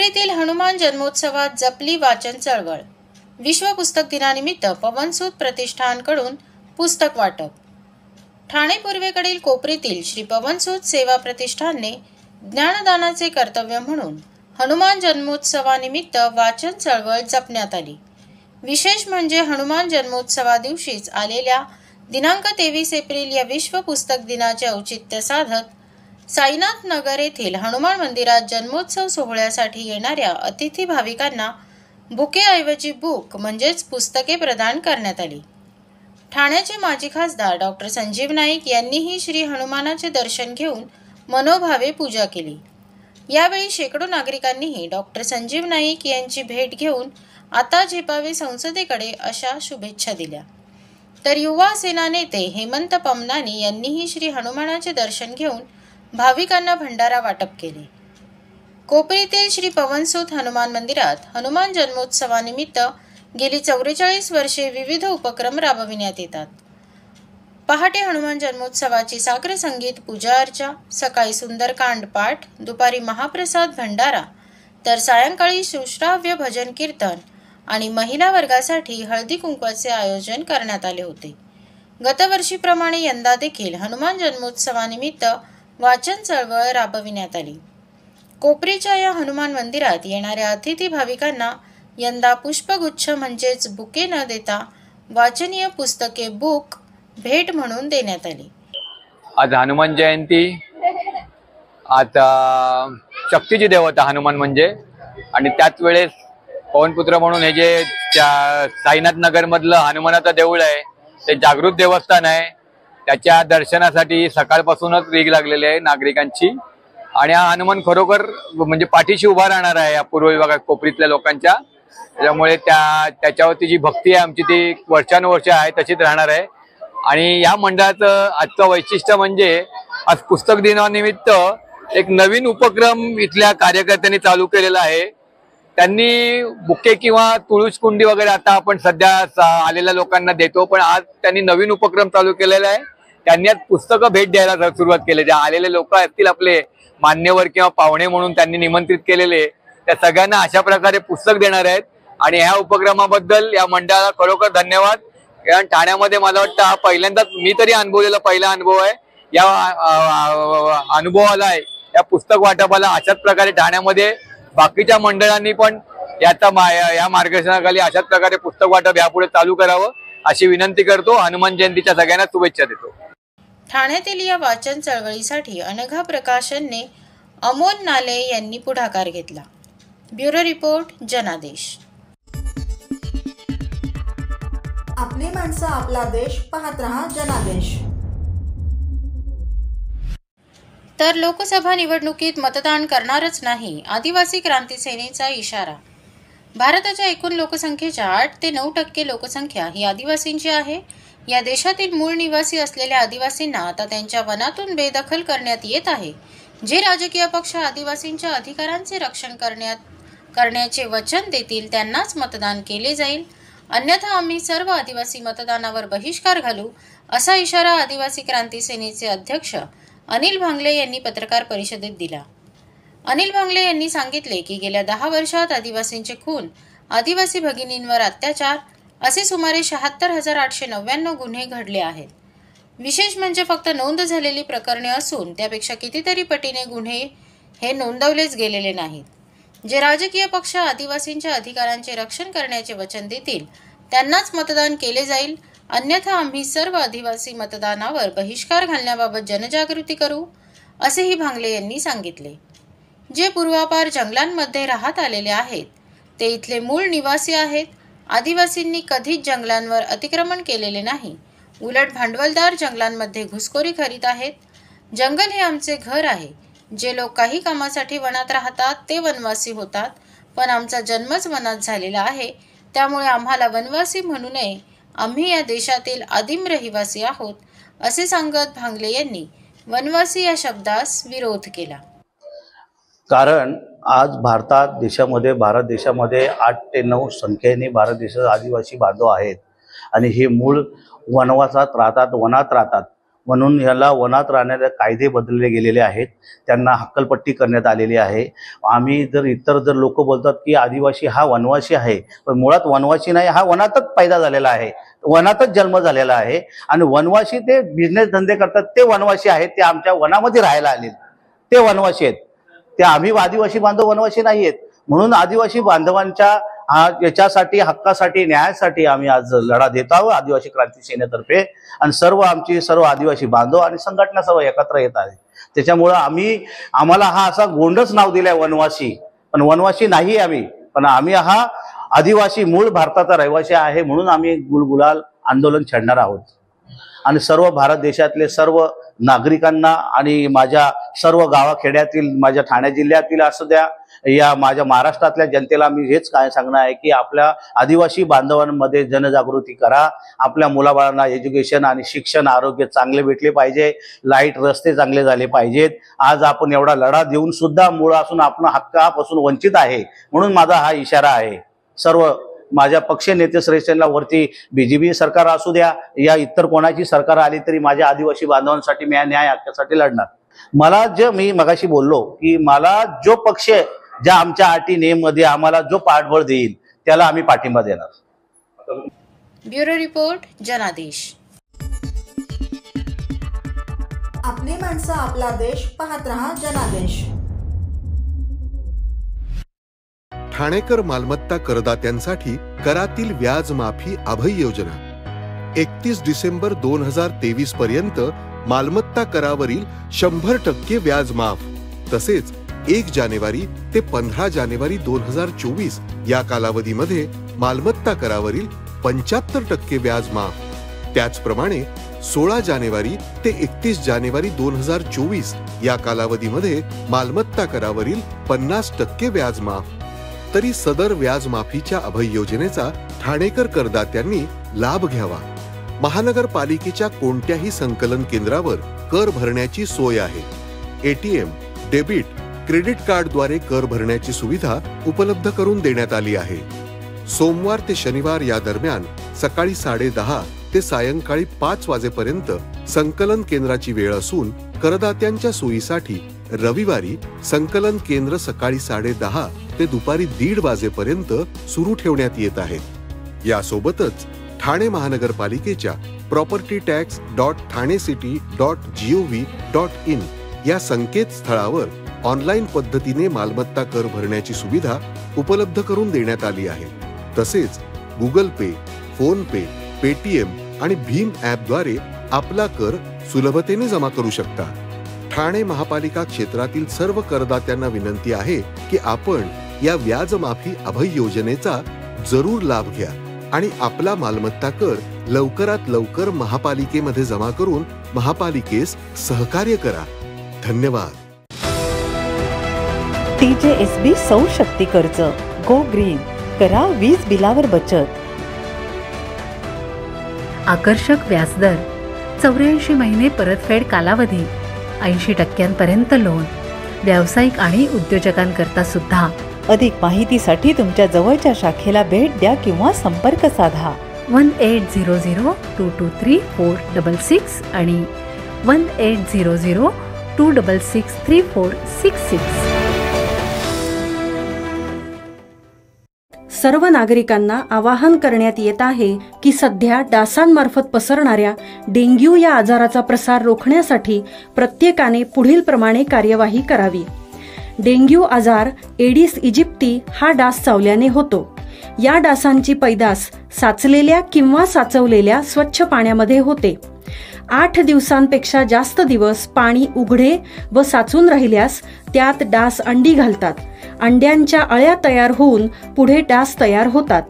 कोपरीतील हनुमान जन्मोत्सवात जपली वाचन चळवळ। विश्व पुस्तक दिनानिमित्त पवनसूत प्रतिष्ठानकडून पुस्तक वाटप। ठाणे पूर्वेकडील कोपरीतील श्री पवनसूत सेवा प्रतिष्ठानने ज्ञानदानाचे कर्तव्य म्हणून हनुमान जन्मोत्सवानिमित्त वाचन चळवळ जपण्यात आली। विशेष म्हणजे हनुमान जन्मोत्सवा दिवशीच आलेल्या दिनांक 23 एप्रिल या विश्व पुस्तक दिनाचे औचित्य साधत साईनाथ नगर येथील हनुमान मंदिरात जन्मोत्सव सोहळ्यासाठी येणाऱ्या अतिथी भाविकांना बुकेऐवजी बुक म्हणजेच पुस्तके प्रदान करण्यात आली। ठाण्याचे माजी खासदार डॉक्टर संजीव नाईक यांनीही श्री हनुमानाचे दर्शन घेऊन मनोभावे पूजा केली। यावेळी शेकडो नागरिकांनीही डॉक्टर संजीव नाईक यांची भेट घेऊन आता झेपावे संसदेकडे अशा शुभेच्छा दिल्या। तर युवा सेना नेते हेमंत पमनानी यांनीही श्री हनुमानाचे दर्शन घेऊन भाविकांना भंडारा वाटप केले। कोपरीतील श्री पवनसूत हनुमान मंदिरात हनुमान जन्मोत्सवानिमित्त गेली 44 वर्षे विविध उपक्रम राबविण्यात येतात। पहाटे हनुमान जन्मोत्सवाची सागर संगीत पूजा अर्चा, सकाळी सुंदरकांड पाठ, दुपारी महाप्रसाद भंडारा, तर सायंकाळी सुश्राव्य भजन कीर्तन आणि महिला वर्गासाठी हळदी कुंकवाचे आयोजन करण्यात आले होते। गतवर्षीप्रमाणे यंदा देखील हनुमान जन्मोत्सवानिमित्त वाचन चळवळ राबविण्यात आली। कोपरीच्या या हनुमान मंदिरात येणाऱ्या अतिथी भाविकांना यंदा पुष्पगुच्छ म्हणजेच बुके न देता वाचनीय पुस्तके बुक भेट म्हणून देण्यात आली। आज हनुमान जयंती, आता शक्तीची देवता हनुमान म्हणजे, आणि त्याच वेळेस पवनपुत्र म्हणून हे जे साईनाथ नगर मधलं हनुमानाचं देऊळ आहे ते जागृत देवस्थान आहे। त्याच्या दर्शनासाठी सकाळपासूनच रीग लागलेली आहे नागरिकांची, आणि हा हनुमान खरोखर म्हणजे पाठीशी उभा राहणार आहे या पूर्व विभागात कोपरीतल्या लोकांच्या। त्यामुळे त्याच्यावरती जी भक्ती आहे आमची ती वर्षानुवर्ष आहे तशीच राहणार आहे। आणि या मंडळाचं आजचं वैशिष्ट्य म्हणजे आज पुस्तक दिनानिमित्त एक नवीन उपक्रम इथल्या कार्यकर्त्यांनी चालू केलेला आहे। त्यांनी बुके किंवा तुळस कुंडी वगैरे आता आपण सध्या आलेल्या लोकांना देतो, पण आज त्यांनी नवीन उपक्रम चालू केलेला आहे। त्यांनी आज पुस्तकं भेट द्यायला सुरुवात केली। जे आलेले लोक असतील आपले मान्यवर किंवा पाहुणे म्हणून त्यांनी निमंत्रित केलेले, त्या सगळ्यांना अशा प्रकारे पुस्तक देणार आहेत। आणि ह्या उपक्रमाबद्दल या मंडळाला खरोखर धन्यवाद। कारण ठाण्यामध्ये मला वाटतं हा पहिल्यांदाच मी तरी अनुभवलेला पहिला अनुभव आहे। या अनुभवाला आहे या पुस्तक वाटपाला अशाच प्रकारे ठाण्यामध्ये बाकीच्या मंडळांनी पण या मार्गदर्शनाखाली अशाच प्रकारे पुस्तक वाटप यापुढे चालू करावं अशी विनंती करतो। हनुमान जयंतीच्या सगळ्यांना शुभेच्छा देतो। ठाण्यातील या वाचन चळवळीसाठी अनघा प्रकाशनने अमोल नाले यांनी पुढाकार घेतला। ब्युरो रिपोर्ट, जनादेश। आपली माणसं, आपला देश, पाहत रहा जनादेश। तर लोकसभा निवडणुकीत मतदान करणारच नाही, आदिवासी क्रांती सेनेचा इशारा। भारताच्या एकूण लोकसंख्येच्या 8 ते 9% लोकसंख्या ही आदिवासींची आहे। या देशातील मूळ निवासी असलेल्या आदिवासींना आता त्यांच्या वनातून बेदखल करण्यात येत आहे। जे राजकीय पक्ष आदिवासींच्या अधिकारांचे रक्षण करण्याचे वचन देतील त्यांनाच मतदान केले जाईल, अन्यथा आम्ही सर्व आदिवासी मतदानावर बहिष्कार घालू, असा इशारा आदिवासी क्रांती सेनेचे अध्यक्ष अनिल भांगले यांनी पत्रकार परिषदेत दिला। अनिल भांगले यांनी सांगितले की गेल्या 10 वर्षात आदिवासींचे खून, आदिवासी भगिनींवर अत्याचार असे सुमारे 76,899 गुन्हे घडले आहेत। विशेष म्हणजे फक्त नोंद झालेली प्रकरणे असून त्यापेक्षा कितीतरी पटीने गुन्हे हे नोंदवलेच गेलेले नाहीत। जे राजकीय पक्ष आदिवासींच्या अधिकारांचे रक्षण करण्याचे वचन देतील त्यांनाच मतदान केले जाईल, अन्यथा आम्ही सर्व आदिवासी मतदानावर बहिष्कार घालण्याबाबत जनजागृती करू, असेही भांगले यांनी सांगितले। जे पूर्वापार जंगलांमध्ये राहत आलेले आहेत ते इथले मूळ निवासी आहेत। आदिवासींनी कधीच जंगलांवर अतिक्रमण केलेले नाही, उलट भांडवलदार जंगलांमध्ये घुसखोरी करीत आहेत। जंगल हे आमचे घर आहे। जे लोक काही कामासाठी वनात राहतात ते वनवासी होतात, पण आमचा जन्मच वनात झालेला आहे, त्यामुळे आम्हाला वनवासी म्हणू नये, आम्ही या देशातील आदिम रहिवासी आहोत, असे सांगत भांगले यांनी वनवासी या शब्दास विरोध केला। कारण आज भारत देशामध्ये 8 ते 9 संख्येने भारत देशात आदिवासी बांधव आहेत आणि हे मूळ वनवासात राहतात, वनात राहतात। म्हणून याला वनात राहणारे कायदे बदलले गेलेले आहेत, त्यांना हक्कलपट्टी करण्यात आलेली आहे. आम्ही इतर लोक बोलतात की आदिवासी हा वनवासी आहे, पण मुळात वनवासी नाही, हा वनातच पैदा झालेला आहे, वनातच जन्म झालेला आहे. आणि वनवासी ते बिझनेस धंदे करतात ते वनवासी आहेत, ते आमच्या वनामध्ये राहायला आले ते वनवासी आहेत. ते आम्ही आदिवासी बांधव वनवासी नाही आहेत. म्हणून आदिवासी बांधवांच्या याच्यासाठी, हक्कासाठी, न्यायासाठी आम्ही आज लढा देत आहोत आदिवासी क्रांती सेनेतर्फे. आणि आमची सर्व आदिवासी बांधव आणि संघटना सर्व एकत्र येत आहे. त्याच्यामुळं आम्हाला हा असा गोंडच नाव दिलाय वनवासी, पण वनवासी नाही आम्ही, पण आम्ही हा आदिवासी मूळ भारताचा रहिवासी आहे. म्हणून आम्ही गुलगुलाल आंदोलन छेडणार आहोत. आणि सर्व भारत देशातले सर्व नागरिकांना आणि माझ्या सर्व गावाखेड्यातील, माझ्या ठाणे जिल्ह्यातील असू द्या, या माझ्या महाराष्ट्रातल्या जनतेला मी हेच काय सांगणार आहे की आपल्या आदिवासी बांधवांमध्ये जनजागृती करा. आपल्या मुलाबाळांना एज्युकेशन आणि शिक्षण, आरोग्य चांगले भेटले पाहिजे, लाईट, रस्ते चांगले झाले पाहिजेत. आज आपण एवढा लढा देऊन सुद्धा मूळ असून आपण हक्कापासून वंचित आहे. म्हणून माझा हा इशारा आहे सर्व माझ्या पक्ष नेते श्रेष्ठांना, वरती बीजेपी सरकार असू द्या या इतर कोणाची सरकार आली तरी माझ्या आदिवासी बांधवांसाठी मी न्याय हक्कासाठी लढणार. मला मी मगाशी बोललो की मला जो पक्ष ज्या आमच्या अटी नेममध्ये आम्हाला जो पाठबळ देईल त्याला आम्ही पाठिंबा देणार. ब्युरो रिपोर्ट, जनादेश. आपली माणसं, आपला देश, पाहत रहा जनादेश. ठाणेकर मालमत्ता करदात्यांसाठी करातील व्याज माफी अभय योजना 31 डिसेंबर 2023 पर्यंत मालमत्ता करावरील 100% व्याज माफ. तसेच 1 जानेवारी ते 15 जानेवारी 2024 या कालावधीमध्ये मालमत्ता करावरील 75% व्याज माफ. त्याचप्रमाणे 16 जानेवारी ते 31 जानेवारी 2024 या कालावधीमध्ये मालमत्ता करावरील 50% व्याज माफ. तरी सदर व्याज माफीच्या अभय योजनेचा ठाणेकर करदात्यांनी लाभ घ्यावा. महानगरपालिकेच्या कोणत्याही संकलन केंद्रावर कर भरण्याची सोय आहे. एटीएम, डेबिट, क्रेडिट कार्डद्वारे कर भरण्याची सुविधा उपलब्ध करून देण्यात आली आहे. सोमवार ते शनिवार या दरम्यान सकाळी 10:30 ते सायंकाळी 5 वाजेपर्यंत संकलन केंद्राची वेळ असून करदात्यांच्या सोयीसाठी रविवारी संकलन केंद्र सकाळी 10:30 ते दुपारी 1:30 वाजेपर्यंत सुरू ठेवण्यात येत आहेत. यासोबतच ठाणे महानगरपालिकेच्या propertytax.thanecity.gov.in या संकेतस्थळावर ऑनलाईन पद्धतीने मालमत्ता कर भरण्याची सुविधा उपलब्ध करून देण्यात आली आहे. तसेच गुगल पे, फोन पे, पेटीएम आणि भीम ॲपद्वारे आपला कर सुलभतेने जमा करू शकता. ठाणे महापालिका क्षेत्रातील सर्व करदात्यांना विनंती आहे की आपण या व्याज माफी अभय योजनेचा जरूर लाभ घ्या आणि आपला मालमत्ता कर लवकरात लवकर महापालिकेमध्ये जमा करून महापालिकेस सहकार्य करा. धन्यवाद. TJSB सौर शक्ती कर्ज, गो ग्रीन, करा वीज बिलावर बचत. आकर्षक व्याजदर, 84 महिने परतफेड कालावधी, 80% लोन, व्यावसायिक आणि उद्योजकांकरता सुद्धा. अधिक माहितीसाठी तुमच्या जवळच्या शाखेला भेट द्या किंवा संपर्क साधा. 1800-223-466 आणि 1800-266-3466. सर्व नागरिकांना आवाहन करण्यात येत आहे की सध्या डासांमार्फत पसरणाऱ्या डेंग्यू या आजाराचा प्रसार रोखण्यासाठी प्रत्येकाने पुढील प्रमाणे कार्यवाही करावी. डेंग्यू आजार एडिस इजिप्ती हा डास चावल्याने होतो. या डासांची पैदास साचलेल्या किंवा साचवलेल्या स्वच्छ पाण्यामध्ये होते. 8 दिवसांपेक्षा जास्त दिवस पाणी उघडे व साचून राहिल्यास त्यात डास अंडी घालतात. अंड्यांच्या अळ्या तयार होऊन पुढे डास तयार होतात.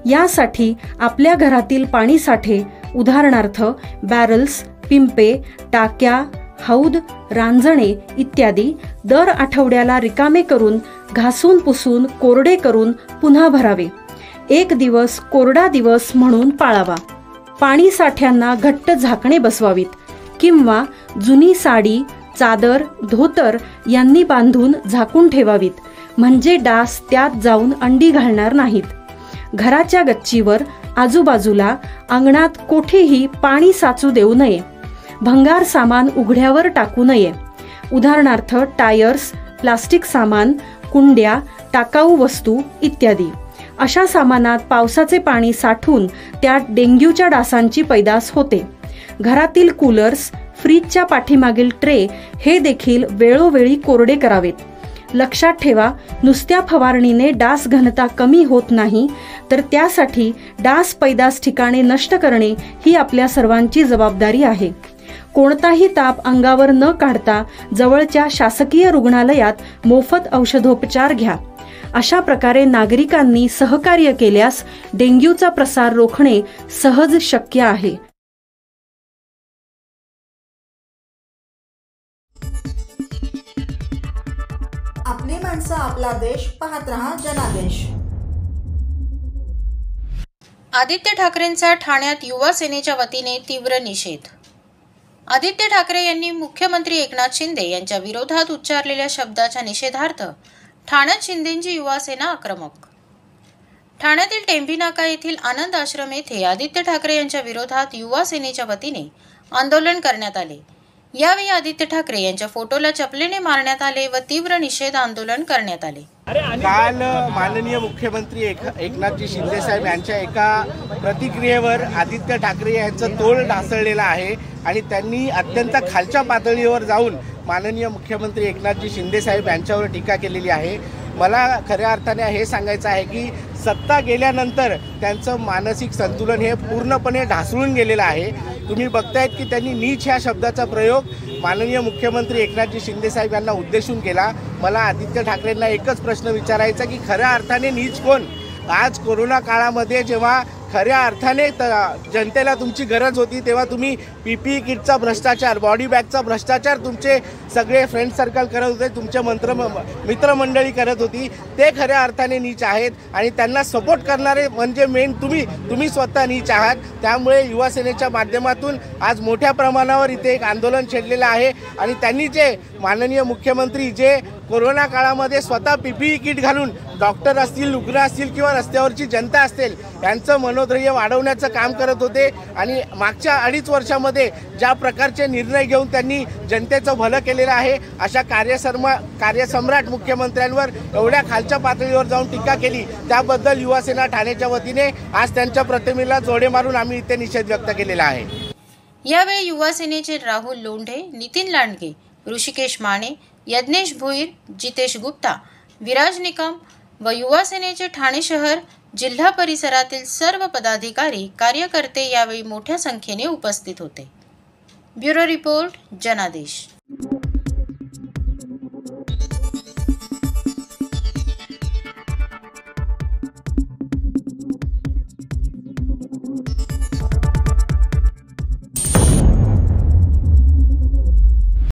यासाठी आपल्या घरातील पाणीसाठे, उदाहरणार्थ बॅरल्स, पिंपे, टाक्या, हौद, रांजणे इत्यादी दर आठवड्याला रिकामे करून घासून पुसून कोरडे करून पुन्हा भरावे. 1 दिवस कोरडा दिवस म्हणून पाळावा. पाणी साठ्यांना घट्ट झाकणे बसवावीत किंवा जुनी साडी, चादर, धोतर यांनी बांधून झाकून ठेवावीत, म्हणजे डास त्यात जाऊन अंडी घालणार नाहीत. घराच्या गच्चीवर, आजूबाजूला, अंगणात कोठेही पाणी साचू देऊ नये. भंगार सामान उघड्यावर टाकू नये. उदाहरणार्थ टायर्स, प्लास्टिक सामान, कुंड्या, टाकाऊ वस्तू इत्यादी. अशा सामानात पावसाचे पाणी साठून त्यात डेंग्यूच्या डासांची पैदास होते. घरातील कूलर्स, फ्रीजच्या पाठीमागील ट्रे हे देखील वेळोवेळी कोरडे करावेत. लक्षात ठेवा, नुसत्या फवारणीने डास घनता कमी होत नाही, तर त्यासाठी डास पैदास ठिकाणे नष्ट करणे ही आपल्या सर्वांची जबाबदारी आहे. कोणताही ताप अंगावर न काढता जवळच्या शासकीय रुग्णालयात मोफत औषधोपचार घ्या. अशा प्रकारे नागरिकांनी सहकार्य केल्यास डेंग्यूचा प्रसार रोखणे सहज शक्य आहे. आपली माणसं, आपला देश, पाहत रहा जनादेश. आदित्य ठाकरेंचा ठाण्यात युवा सेनेच्या वतीने तीव्र निषेध. आदित्य ठाकरे यांनी मुख्यमंत्री एकनाथ शिंदे यांच्या विरोधात उच्चारलेल्या शब्दाच्या निषेधार्थ ठाण्यात शिंदेंची युवा सेना आक्रमक. ठाण्यातील टेंभी नाका येथील आनंद आश्रम येथे आदित्य ठाकरे यांच्या विरोधात युवा सेनेच्या वतीने आंदोलन करण्यात आले. यावेळी आदित्य ठाकरे यांच्या फोटोला चपलेने मारण्यात आले व तीव्र निषेध आंदोलन करण्यात आले. काल माननीय मुख्यमंत्री एकनाथजी शिंदे साहेब यांच्या एका प्रतिक्रियेवर आदित्य ठाकरे यांचं तोल ढासळलेलं आहे आणि त्यांनी अत्यंत खालच्या पातळीवर जाऊन माननीय मुख्यमंत्री एकनाथजी शिंदे साहेब यांच्यावर टीका केलेली आहे. मला खऱ्या अर्थाने हे सांगायचं आहे की सत्ता गेल्यानंतर त्यांचं मानसिक संतुलन हे पूर्णपणे ढासळून गेलेलं आहे. तुम्ही बघतायत की त्यांनी नीच ह्या शब्दाचा प्रयोग माननीय मुख्यमंत्री एकनाथजी शिंदे साहेब यांना उद्देशून केला. मला आदित्य ठाकरेंना एकच प्रश्न विचारायचा की खऱ्या अर्थाने नीच कोण? आज कोरोना काळामध्ये जेव्हा खऱ्या अर्थाने जनतेला तुमची गरज होती तेव्हा तुम्ही PPE किटचा भ्रष्टाचार, बॉडी बॅगचा भ्रष्टाचार तुमचे सगळे फ्रेंड सर्कल करत होते, तुमचे मित्रमंडळी करत होती. ते खऱ्या अर्थाने नीच आहेत आणि त्यांना सपोर्ट करणारे म्हणजे मेन तुम्ही स्वतः नीच आहात. त्यामुळे युवा सेनेच्या माध्यमातून आज मोठ्या प्रमाणावर इथे एक आंदोलन छेडलेलं आहे आणि त्यांनी जे माननीय मुख्यमंत्री जे कोरोना काळामध्ये स्वतः PPE किट घालून डॉक्टर असतील, रुग्ण असतील किंवा रस्त्यावरची जनता असेल यांचं मनोधैर्य वाढवण्याचं काम करत होते आणि मागच्या 2.5 वर्षामध्ये ज्या प्रकारचे निर्णय घेऊन त्यांनी जनतेचं भलं केलेलं आहे अशा कार्यसम्राट मुख्यमंत्र्यांवर एवढ्या खालच्या पातळीवर जाऊन टीका केली त्याबद्दल युवा सेना ठाण्याच्या वतीने आज त्यांच्या प्रतिमेला जोडे मारून आम्ही इथे निषेध व्यक्त केलेला आहे. यावेळी युवा सेनेचे राहुल लोंढे, नितीन लांडगे, ऋषिकेश माने, यज्ञेश भोईर, जितेश गुप्ता, विराज निकम व युवा सेनेचे ठाणे शहर, जिल्हा परिसरातील सर्व पदाधिकारी, कार्यकर्ते यावेळी मोठ्या संख्येने उपस्थित होते. ब्युरो रिपोर्ट, जनादेश.